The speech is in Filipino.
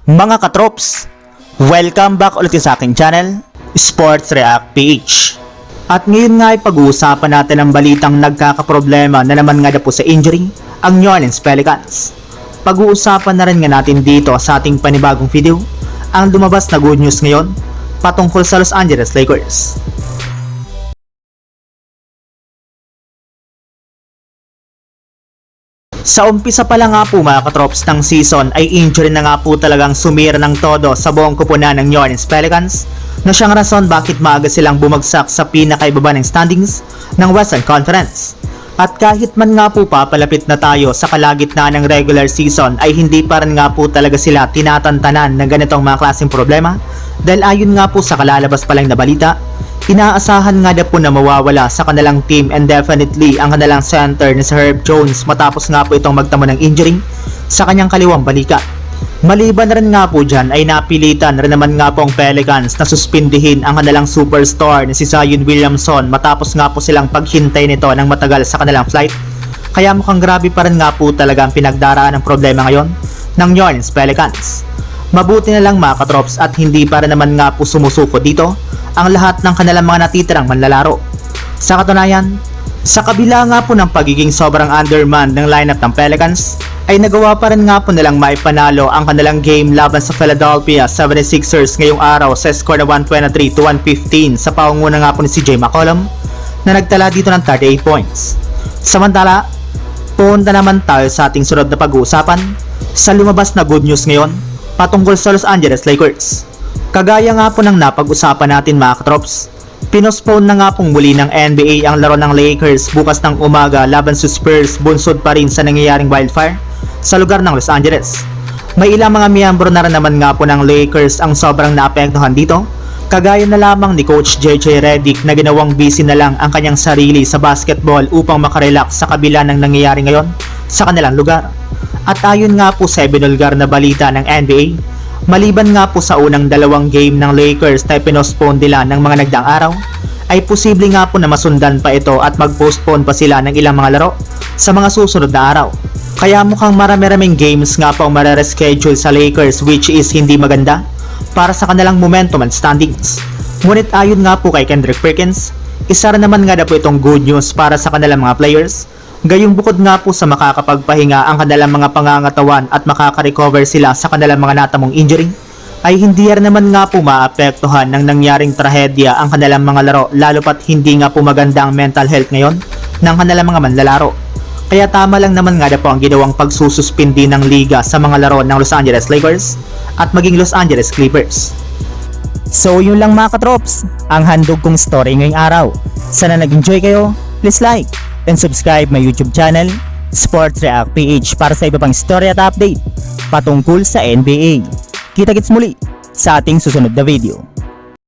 Mga katrops, welcome back ulit sa aking channel, Sports React PH. At ngayon nga ay pag-uusapan natin ang balitang nagkakaproblema na naman nga po sa injury, ang New Orleans Pelicans. Pag-uusapan na rin nga natin dito sa ating panibagong video, ang lumabas na good news ngayon patungkol sa Los Angeles Lakers. Sa umpisa pa lang nga po mga katrops ng season ay injury na nga po talagang sumira ng todo sa buong kupunan ng New Orleans Pelicans na siyang rason bakit maaga silang bumagsak sa pinakaibaba ng standings ng Western Conference. At kahit man nga po papalapit na tayo sa kalagitnaan ng regular season ay hindi pa rin nga po talaga sila tinatantanan ng ganitong mga klaseng problema dahil ayon nga po sa kalalabas pa lang na balita, inaasahan nga na po na mawawala sa kanilang team and definitely ang kanilang center na si Herb Jones matapos nga po itong magtamo ng injury sa kanyang kaliwang balikat. Maliban na rin nga po dyan ay napilitan rin naman nga po ang Pelicans na suspindihin ang kanilang superstar na si Zion Williamson matapos nga po silang paghintay nito ng matagal sa kanilang flight. Kaya mukhang grabe pa rin nga po talaga ang pinagdaraan ng problema ngayon ng New Orleans Pelicans. Mabuti na lang mga katrops at hindi para naman nga po sumusuko dito ang lahat ng kanilang mga natitirang manlalaro. Sa katunayan, sa kabila nga po ng pagiging sobrang undermanned ng lineup ng Pelicans, ay nagawa pa rin nga po nilang maipanalo ang kanilang game laban sa Philadelphia 76ers ngayong araw sa score na 123-115 sa paunguna nga po ni CJ McCollum na nagtala dito ng 38 points. Samantala, punta naman tayo sa ating sunod na pag-uusapan sa lumabas na good news ngayon patungkol sa Los Angeles Lakers. Kagaya nga po ng napag-usapan natin mga katrops, pinospone na nga pong muli ng NBA ang laro ng Lakers bukas ng umaga laban sa Spurs bunsod pa rin sa nangyayaring wildfire sa lugar ng Los Angeles. May ilang mga miyembro na rin naman nga po ng Lakers ang sobrang naapektuhan dito, kagaya na lamang ni Coach JJ Redick na ginawang busy na lang ang kanyang sarili sa basketball upang makarelax sa kabila ng nangyayari ngayon sa kanilang lugar. At ayon nga po sa ibinulgar na balita ng NBA, maliban nga po sa unang dalawang game ng Lakers na pinospone nila ng mga nagdaang araw, ay posible nga po na masundan pa ito at mag-postpone pa sila ng ilang mga laro sa mga susunod na araw. Kaya mukhang marami-raming games nga po ang mare-reschedule sa Lakers which is hindi maganda para sa kanilang momentum and standings. Ngunit ayon nga po kay Kendrick Perkins, isa rin naman nga na po itong good news para sa kanilang mga players. Gayong bukod nga po sa makakapagpahinga ang kanilang mga pangangatawan at makaka-recover sila sa kanilang mga natamong injury, ay hindi rin naman nga po maapektuhan ng nangyaring trahedya ang kanilang mga laro lalo pat hindi nga po maganda ang mental health ngayon ng kanilang mga manlalaro. Kaya tama lang naman nga na po ang ginawang pagsususpindi ng liga sa mga laro ng Los Angeles Lakers at maging Los Angeles Clippers. So yun lang mga katrops, ang handog kong story ngayong araw. Sana nag-enjoy kayo, please like and subscribe my YouTube channel, Sports React PH para sa iba pang story at update patungkol sa NBA. Kita-kits muli sa ating susunod na video.